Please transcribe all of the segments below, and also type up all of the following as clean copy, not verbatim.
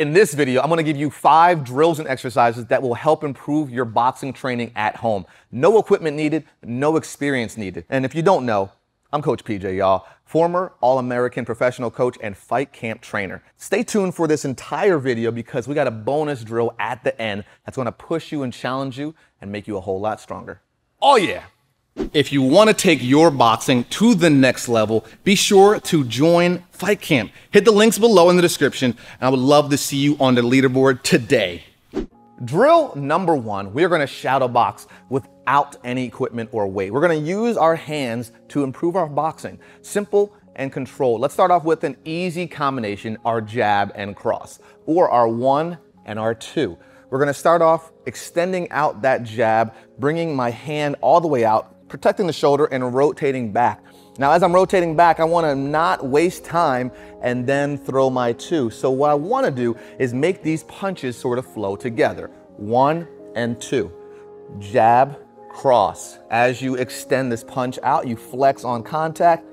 In this video, I'm gonna give you 5 drills and exercises that will help improve your boxing training at home. No equipment needed, no experience needed. And if you don't know, I'm Coach PJ, y'all, former All-American professional coach and FightCamp trainer. Stay tuned for this entire video because we got a bonus drill at the end that's gonna push you and challenge you and make you a whole lot stronger. Oh yeah! If you want to take your boxing to the next level, be sure to join FightCamp. Hit the links below in the description, and I would love to see you on the leaderboard today. Drill number 1, we're going to shadow box without any equipment or weight. We're going to use our hands to improve our boxing. Simple and controlled. Let's start off with an easy combination, our jab and cross, or our 1 and our 2. We're going to start off extending out that jab, bringing my hand all the way out, protecting the shoulder and rotating back. Now, as I'm rotating back, I want to not waste time and then throw my 2. So what I want to do is make these punches sort of flow together. 1 and 2. Jab, cross. As you extend this punch out, you flex on contact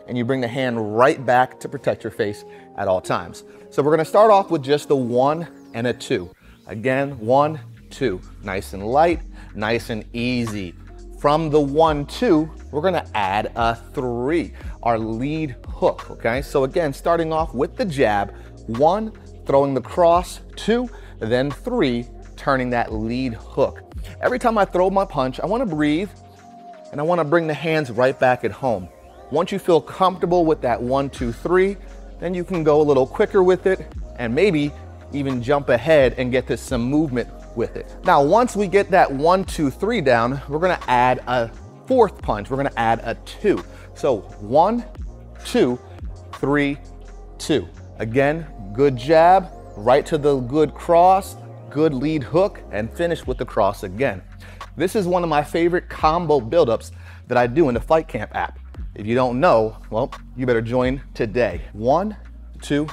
and you bring the hand right back to protect your face at all times. So we're going to start off with just the 1 and a 2. Again, 1, 2. Nice and light, nice and easy. From the 1, 2, we're gonna add a 3, our lead hook, okay? So again, starting off with the jab, 1, throwing the cross, 2, then 3, turning that lead hook. Every time I throw my punch, I wanna breathe, and I wanna bring the hands right back at home. Once you feel comfortable with that 1, 2, 3, then you can go a little quicker with it, and maybe even jump ahead and get to some movement with it. Now, once we get that 1, 2, 3 down, we're gonna add a 4th punch. We're gonna add a 2. So 1, 2, 3, 2. Again, good jab, right to the good cross, good lead hook, and finish with the cross again. This is one of my favorite combo buildups that I do in the FightCamp app. If you don't know, well, you better join today. 1, 2,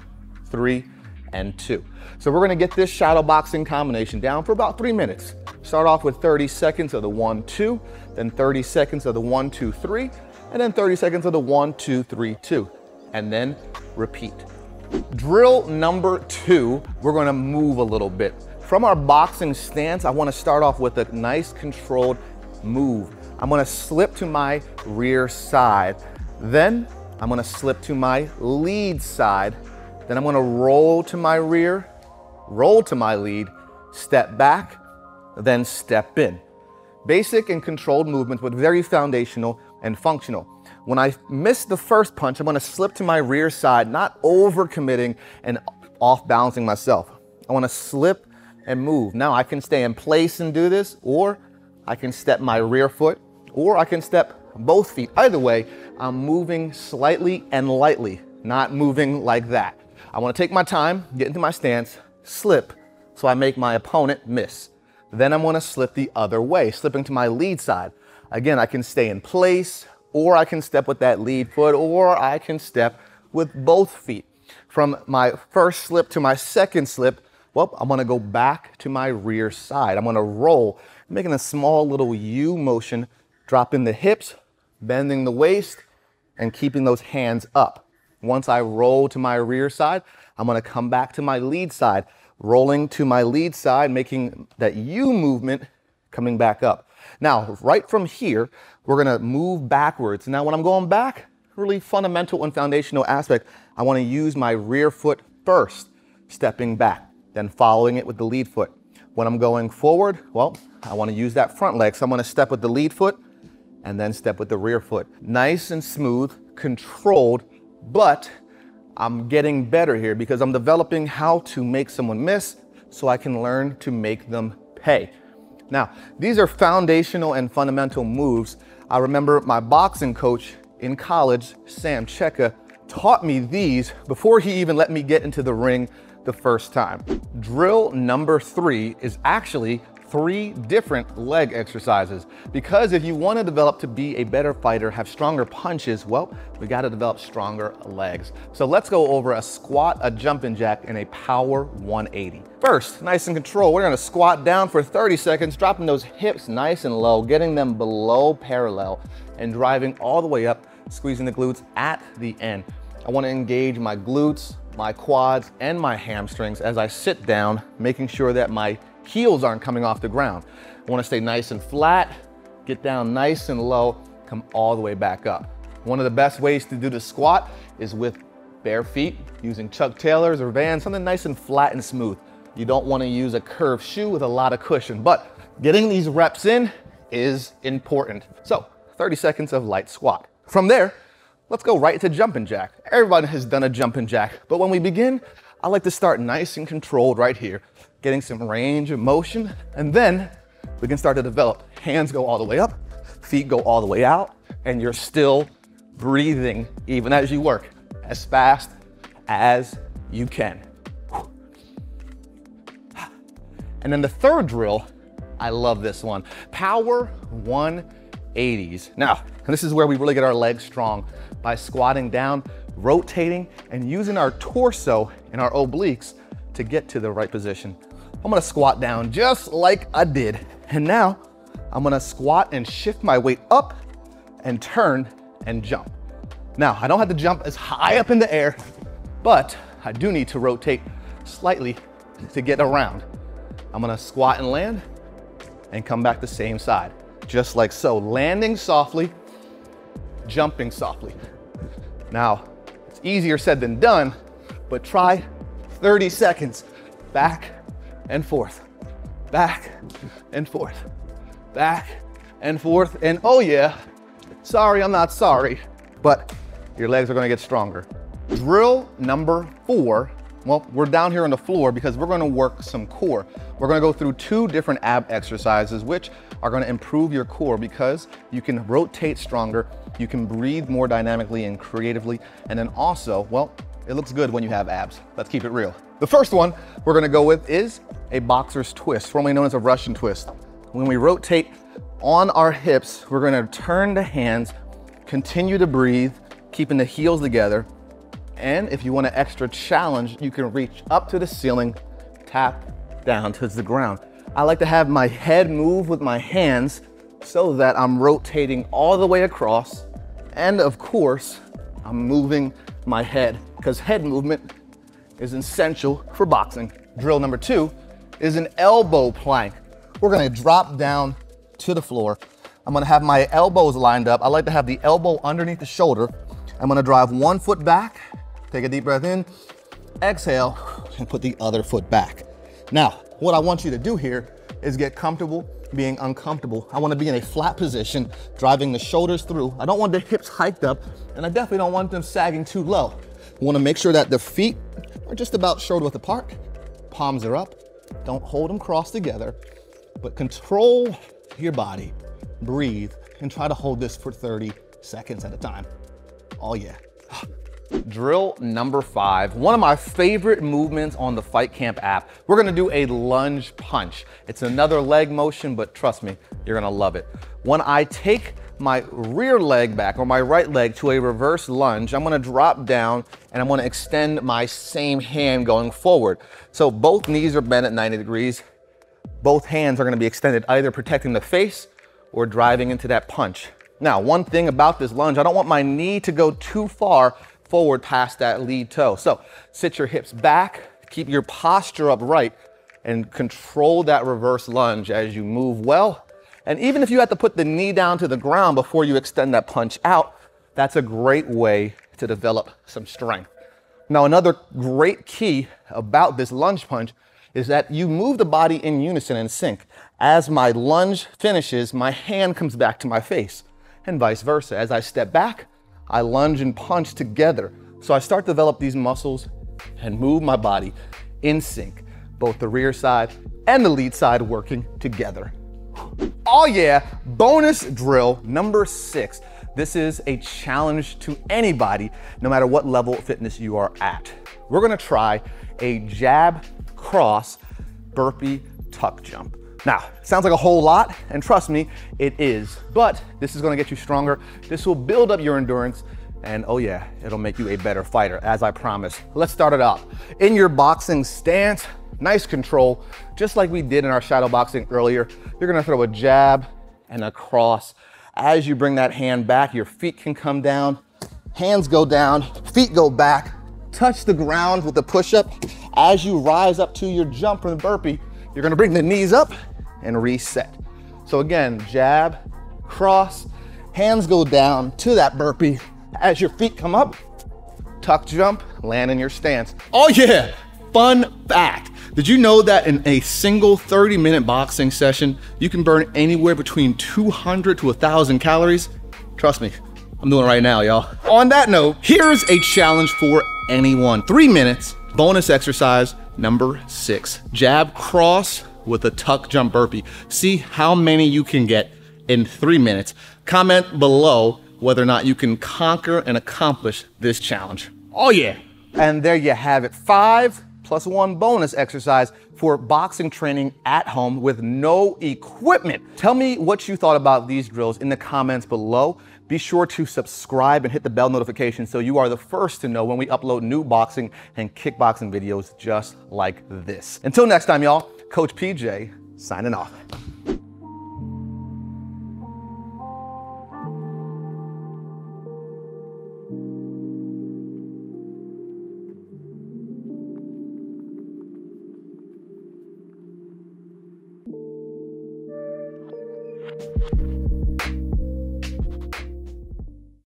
3, and 2. So we're gonna get this shadow boxing combination down for about 3 minutes. Start off with 30 seconds of the 1, 2, then 30 seconds of the 1, 2, 3, and then 30 seconds of the 1, 2, 3, 2, and then repeat. Drill number 2, we're gonna move a little bit. From our boxing stance, I wanna start off with a nice controlled move. I'm gonna slip to my rear side. Then I'm gonna slip to my lead side. Then I'm gonna roll to my rear, roll to my lead, step back, then step in. Basic and controlled movements, but very foundational and functional. When I miss the first punch, I'm gonna slip to my rear side, not overcommitting and off balancing myself. I wanna slip and move. Now I can stay in place and do this, or I can step my rear foot, or I can step both feet. Either way, I'm moving slightly and lightly, not moving like that. I want to take my time, get into my stance, slip, so I make my opponent miss. Then I'm going to slip the other way, slipping to my lead side. Again, I can stay in place, or I can step with that lead foot, or I can step with both feet. From my first slip to my second slip, well, I'm going to go back to my rear side. I'm going to roll, making a small little U motion, dropping the hips, bending the waist, and keeping those hands up. Once I roll to my rear side, I'm gonna come back to my lead side, rolling to my lead side, making that U movement, coming back up. Now, right from here, we're gonna move backwards. Now, when I'm going back, really fundamental and foundational aspect, I wanna use my rear foot first, stepping back, then following it with the lead foot. When I'm going forward, well, I wanna use that front leg. So I'm gonna step with the lead foot and then step with the rear foot. Nice and smooth, controlled, but I'm getting better here because I'm developing how to make someone miss so I can learn to make them pay. Now, these are foundational and fundamental moves. I remember my boxing coach in college, Sam Cheka, taught me these before he even let me get into the ring the first time. Drill number 3 is actually 3 different leg exercises, because if you want to develop to be a better fighter, have stronger punches, well, we got to develop stronger legs. So let's go over a squat, a jumping jack, and a power 180. First, nice and controlled, we're going to squat down for 30 seconds, dropping those hips nice and low, getting them below parallel, and driving all the way up, squeezing the glutes at the end. I want to engage my glutes, my quads and my hamstrings as I sit down, making sure that my heels aren't coming off the ground. I wanna stay nice and flat, get down nice and low, come all the way back up. One of the best ways to do the squat is with bare feet, using Chuck Taylors or Vans, something nice and flat and smooth. You don't wanna use a curved shoe with a lot of cushion, but getting these reps in is important. So 30 seconds of light squat. From there, let's go right to jumping jack. Everyone has done a jumping jack, but when we begin, I like to start nice and controlled right here, getting some range of motion, and then we can start to develop. Hands go all the way up, feet go all the way out, and you're still breathing even as you work, as fast as you can. And then the third drill, I love this one, power 180s. Now, this is where we really get our legs strong by squatting down, rotating, and using our torso and our obliques to get to the right position. I'm gonna squat down just like I did. And now I'm gonna squat and shift my weight up and turn and jump. Now, I don't have to jump as high up in the air, but I do need to rotate slightly to get around. I'm gonna squat and land and come back the same side, just like so. Landing softly, jumping softly. Now, it's easier said than done, but try 30 seconds, back and forth, back and forth, back and forth. And oh yeah, sorry, I'm not sorry, but your legs are gonna get stronger. Drill number 4. Well, we're down here on the floor because we're gonna work some core. We're gonna go through 2 different ab exercises, which are gonna improve your core because you can rotate stronger, you can breathe more dynamically and creatively, and then also, well, it looks good when you have abs. Let's keep it real. The first one we're gonna go with is a boxer's twist, formerly known as a Russian twist. When we rotate on our hips, we're gonna turn the hands, continue to breathe, keeping the heels together. And if you want an extra challenge, you can reach up to the ceiling, tap down towards the ground. I like to have my head move with my hands so that I'm rotating all the way across. And of course, I'm moving my head because head movement is essential for boxing. Drill number 2 is an elbow plank. We're gonna drop down to the floor. I'm gonna have my elbows lined up. I like to have the elbow underneath the shoulder. I'm gonna drive one foot back, take a deep breath in, exhale, and put the other foot back. Now, what I want you to do here is get comfortable being uncomfortable. I wanna be in a flat position, driving the shoulders through. I don't want the hips hiked up, and I definitely don't want them sagging too low. I wanna make sure that the feet are just about shoulder width apart, palms are up. Don't hold them crossed together, but control your body, breathe, and try to hold this for 30 seconds at a time. Oh yeah. Drill number 5, one of my favorite movements on the FightCamp app. We're gonna do a lunge punch. It's another leg motion, but trust me, you're gonna love it. When I take my rear leg back or my right leg to a reverse lunge, I'm gonna drop down and I'm gonna extend my same hand going forward. So both knees are bent at 90 degrees. Both hands are gonna be extended, either protecting the face or driving into that punch. Now, one thing about this lunge, I don't want my knee to go too far forward past that lead toe. So sit your hips back, keep your posture upright, and control that reverse lunge as you move well. And even if you have to put the knee down to the ground before you extend that punch out, that's a great way to develop some strength. Now, another great key about this lunge punch is that you move the body in unison and sync. As my lunge finishes, my hand comes back to my face, and vice versa. As I step back, I lunge and punch together. So I start to develop these muscles and move my body in sync, both the rear side and the lead side working together. Oh yeah, bonus drill number 6. This is a challenge to anybody, no matter what level of fitness you are at. We're gonna try a jab cross burpee tuck jump. Now, sounds like a whole lot, and trust me, it is, but this is gonna get you stronger. This will build up your endurance, and oh yeah, it'll make you a better fighter, as I promised. Let's start it off. In your boxing stance, nice control, just like we did in our shadowboxing earlier. You're gonna throw a jab and a cross. As you bring that hand back, your feet can come down, hands go down, feet go back, touch the ground with the push-up. As you rise up to your jump from the burpee, you're gonna bring the knees up and reset. So again, jab, cross, hands go down to that burpee. As your feet come up, tuck jump, land in your stance. Oh yeah, fun fact. Did you know that in a single 30-minute boxing session, you can burn anywhere between 200 to 1,000 calories? Trust me, I'm doing it right now, y'all. On that note, here's a challenge for anyone. 3 minutes, bonus exercise number 6. Jab cross with a tuck jump burpee. See how many you can get in 3 minutes. Comment below whether or not you can conquer and accomplish this challenge. Oh yeah. And there you have it, 5 + 1 bonus exercise for boxing training at home with no equipment. Tell me what you thought about these drills in the comments below. Be sure to subscribe and hit the bell notification so you are the first to know when we upload new boxing and kickboxing videos just like this. Until next time, y'all, Coach PJ signing off.